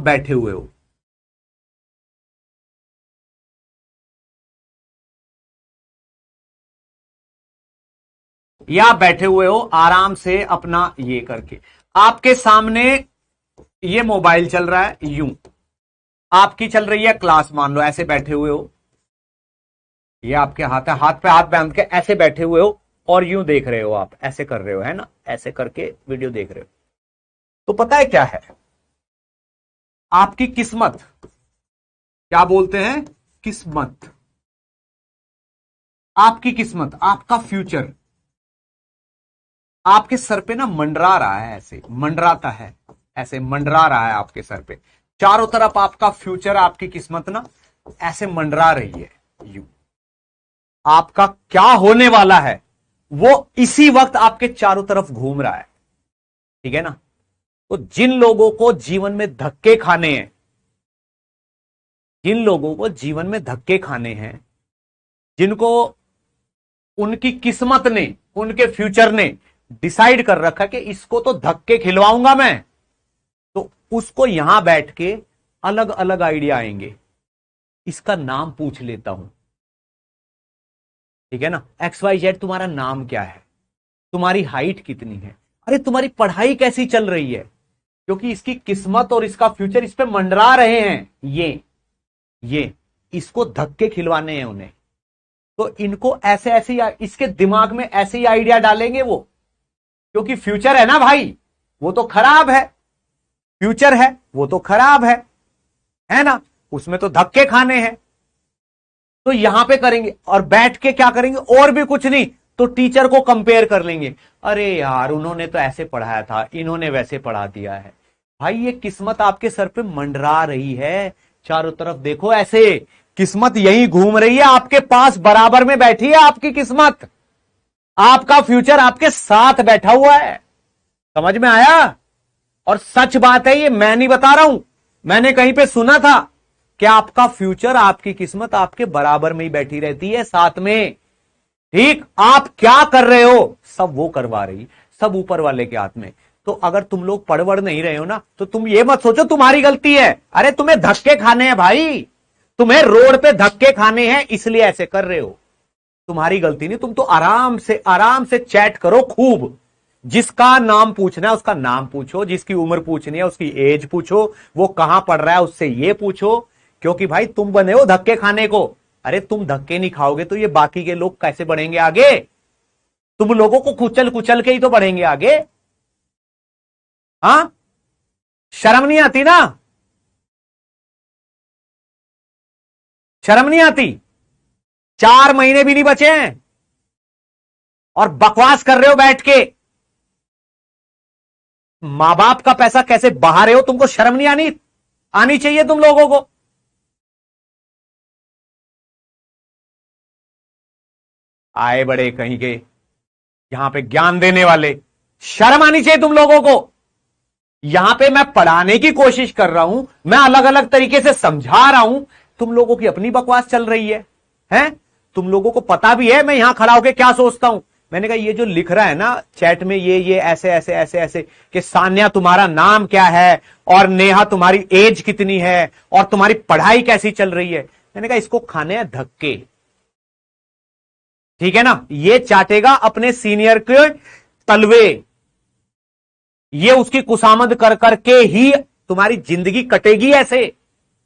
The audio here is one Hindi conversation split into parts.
बैठे हुए हो, या बैठे हुए हो आराम से अपना ये करके, आपके सामने ये मोबाइल चल रहा है, यूं आपकी चल रही है क्लास, मान लो ऐसे बैठे हुए हो, ये आपके हाथ है, हाथ पे हाथ बांध के ऐसे बैठे हुए हो और यूं देख रहे हो, आप ऐसे कर रहे हो, है ना, ऐसे करके वीडियो देख रहे हो। तो पता है क्या है आपकी किस्मत, क्या बोलते हैं, किस्मत, आपकी किस्मत, आपका फ्यूचर आपके सर पे ना मंडरा रहा है, ऐसे मंडराता है, ऐसे मंडरा रहा है आपके सर पे, चारों तरफ आपका फ्यूचर, आपकी किस्मत ना ऐसे मंडरा रही है, यू आपका क्या होने वाला है वो इसी वक्त आपके चारों तरफ घूम रहा है, ठीक है ना। तो जिन लोगों को जीवन में धक्के खाने हैं, जिन लोगों को जीवन में धक्के खाने हैं, जिनको उनकी किस्मत ने, उनके फ्यूचर ने डिसाइड कर रखा कि इसको तो धक्के खिलवाऊंगा मैं, तो उसको यहां बैठ के अलग अलग आइडिया आएंगे, इसका नाम पूछ लेता हूं, ठीक है ना, XYZ तुम्हारा नाम क्या है, तुम्हारी हाइट कितनी है, अरे तुम्हारी पढ़ाई कैसी चल रही है, क्योंकि इसकी किस्मत और इसका फ्यूचर इस पे मंडरा रहे हैं, ये इसको धक्के खिलवाने हैं उन्हें, तो इनको ऐसे ऐसे इसके दिमाग में ऐसे ही आइडिया डालेंगे वो, क्योंकि फ्यूचर है ना भाई, वो तो खराब है, फ्यूचर है वो तो खराब है ना, उसमें तो धक्के खाने हैं, तो यहां पे करेंगे और बैठ के क्या करेंगे, और भी कुछ नहीं तो टीचर को कंपेयर कर लेंगे, अरे यार उन्होंने तो ऐसे पढ़ाया था, इन्होंने वैसे पढ़ा दिया है। भाई ये किस्मत आपके सर पे मंडरा रही है, चारों तरफ देखो ऐसे, किस्मत यही घूम रही है, आपके पास बराबर में बैठी है आपकी किस्मत, आपका फ्यूचर आपके साथ बैठा हुआ है, समझ में आया। और सच बात है, ये मैं नहीं बता रहा हूं, मैंने कहीं पे सुना था कि आपका फ्यूचर, आपकी किस्मत आपके बराबर में ही बैठी रहती है, साथ में, ठीक, आप क्या कर रहे हो सब वो करवा रही, सब ऊपर वाले के हाथ में। तो अगर तुम लोग पढ़ वढ़ नहीं रहे हो ना, तो तुम ये मत सोचो तुम्हारी गलती है, अरे तुम्हें धक्के खाने हैं भाई, तुम्हें रोड पे धक्के खाने हैं इसलिए ऐसे कर रहे हो, तुम्हारी गलती नहीं, तुम तो आराम से चैट करो खूब, जिसका नाम पूछना है उसका नाम पूछो, जिसकी उम्र पूछनी है उसकी एज पूछो, वो कहां पढ़ रहा है उससे ये पूछो, क्योंकि भाई तुम बने हो धक्के खाने को, अरे तुम धक्के नहीं खाओगे तो ये बाकी के लोग कैसे बढ़ेंगे आगे, तुम लोगों को कुचल कुचल के ही तो बढ़ेंगे आगे, हाँ, शर्म नहीं आती ना, शर्म नहीं आती, 4 महीने भी नहीं बचे हैं और बकवास कर रहे हो बैठ के, मां बाप का पैसा कैसे बहा रहे हो, तुमको शर्म नहीं आनी चाहिए तुम लोगों को। आए बड़े कहीं के यहां पे ज्ञान देने वाले, शर्म आनी चाहिए तुम लोगों को, यहां पे मैं पढ़ाने की कोशिश कर रहा हूं, मैं अलग अलग तरीके से समझा रहा हूं, तुम लोगों की अपनी बकवास चल रही है, तुम लोगों को पता भी है मैं यहां खड़ा होकर क्या सोचता हूं, मैंने कहा ये जो लिख रहा है ना चैट में, ये ऐसे ऐसे ऐसे ऐसे कि सान्या तुम्हारा नाम क्या है, और नेहा तुम्हारी एज कितनी है, और तुम्हारी पढ़ाई कैसी चल रही है, मैंने कहा इसको खाने हैं धक्के, ठीक है ना, ये चाटेगा अपने सीनियर के तलवे, ये उसकी कुसामद कर करके ही तुम्हारी जिंदगी कटेगी, ऐसे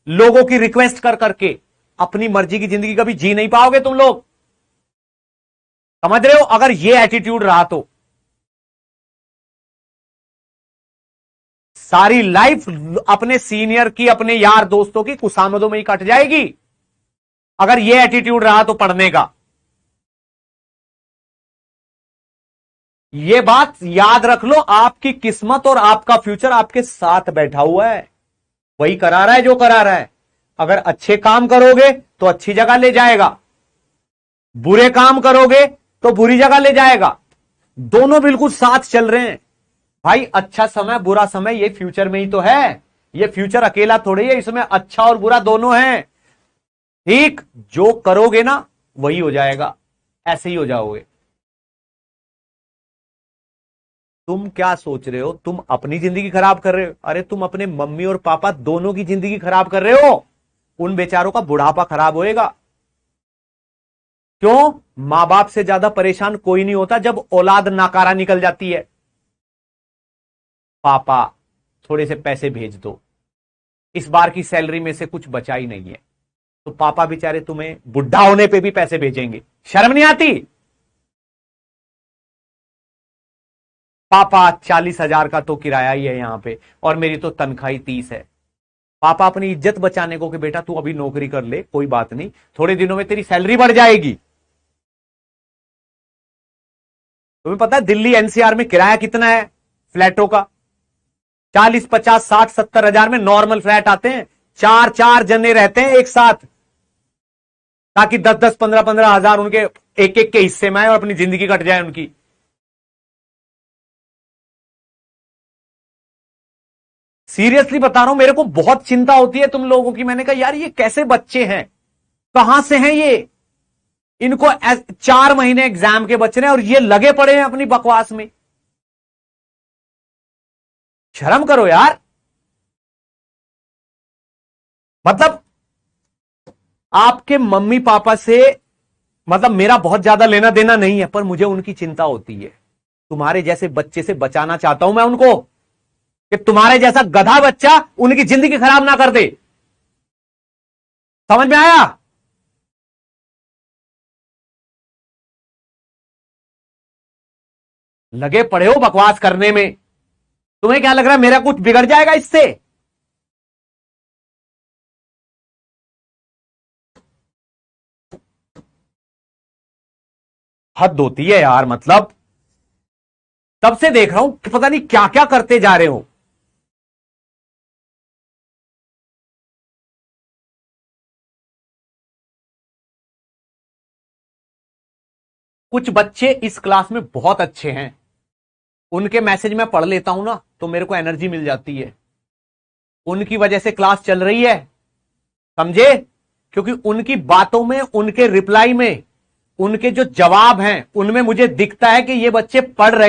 लोगों की रिक्वेस्ट कर करके अपनी मर्जी की जिंदगी कभी जी नहीं पाओगे तुम लोग, समझ रहे हो, अगर ये एटीट्यूड रहा तो सारी लाइफ अपने सीनियर की, अपने यार दोस्तों की कुसामदों में ही कट जाएगी, अगर ये एटीट्यूड रहा तो पढ़ने का, ये बात याद रख लो, आपकी किस्मत और आपका फ्यूचर आपके साथ बैठा हुआ है, वही करा रहा है जो करा रहा है, अगर अच्छे काम करोगे तो अच्छी जगह ले जाएगा, बुरे काम करोगे तो बुरी जगह ले जाएगा, दोनों बिल्कुल साथ चल रहे हैं भाई, अच्छा समय बुरा समय ये फ्यूचर में ही तो है, ये फ्यूचर अकेला थोड़ी है, इसमें अच्छा और बुरा दोनों है, ठीक, जो करोगे ना वही हो जाएगा, ऐसे ही हो जाओगे। तुम क्या सोच रहे हो? तुम अपनी जिंदगी खराब कर रहे हो। अरे तुम अपने मम्मी और पापा दोनों की जिंदगी खराब कर रहे हो। उन बेचारों का बुढ़ापा खराब होएगा। क्यों? मां बाप से ज्यादा परेशान कोई नहीं होता जब औलाद नाकारा निकल जाती है। पापा थोड़े से पैसे भेज दो, इस बार की सैलरी में से कुछ बचा ही नहीं है। तो पापा बेचारे तुम्हें बुढ़ा होने पे भी पैसे भेजेंगे। शर्म नहीं आती? पापा 40,000 का तो किराया ही है यहां पे, और मेरी तो तनख्वाह ही 30 है। पापा अपनी इज्जत बचाने को कि बेटा तू अभी नौकरी कर ले, कोई बात नहीं, थोड़े दिनों में तेरी सैलरी बढ़ जाएगी। तुम्हें पता है दिल्ली एनसीआर में किराया कितना है फ्लैटों का? 40, 50, 60, 70 हजार में नॉर्मल फ्लैट आते हैं। चार चार जने रहते हैं एक साथ, ताकि 10-10, 15-15 हजार उनके एक एक के हिस्से में आए और अपनी जिंदगी कट जाए उनकी। सीरियसली बता रहा हूं, मेरे को बहुत चिंता होती है तुम लोगों की। मैंने कहा यार ये कैसे बच्चे हैं, कहां से हैं ये? इनको 4 महीने एग्जाम के बच रहे हैं और ये लगे पड़े हैं अपनी बकवास में। शर्म करो यार। मतलब आपके मम्मी पापा से मतलब मेरा बहुत ज्यादा लेना देना नहीं है, पर मुझे उनकी चिंता होती है। तुम्हारे जैसे बच्चे से बचाना चाहता हूं मैं उनको, कि तुम्हारे जैसा गधा बच्चा उनकी जिंदगी खराब ना कर दे। समझ में आया? लगे पड़े हो बकवास करने में। तुम्हें क्या लग रहा है मेरा कुछ बिगड़ जाएगा इससे? हद होती है यार। मतलब तब से देख रहा हूं कि पता नहीं क्या क्या करते जा रहे हो। कुछ बच्चे इस क्लास में बहुत अच्छे हैं, उनके मैसेज मैं पढ़ लेता हूं ना तो मेरे को एनर्जी मिल जाती है। उनकी वजह से क्लास चल रही है, समझे? क्योंकि उनकी बातों में, उनके रिप्लाई में, उनके जो जवाब हैं उनमें मुझे दिखता है कि ये बच्चे पढ़ रहे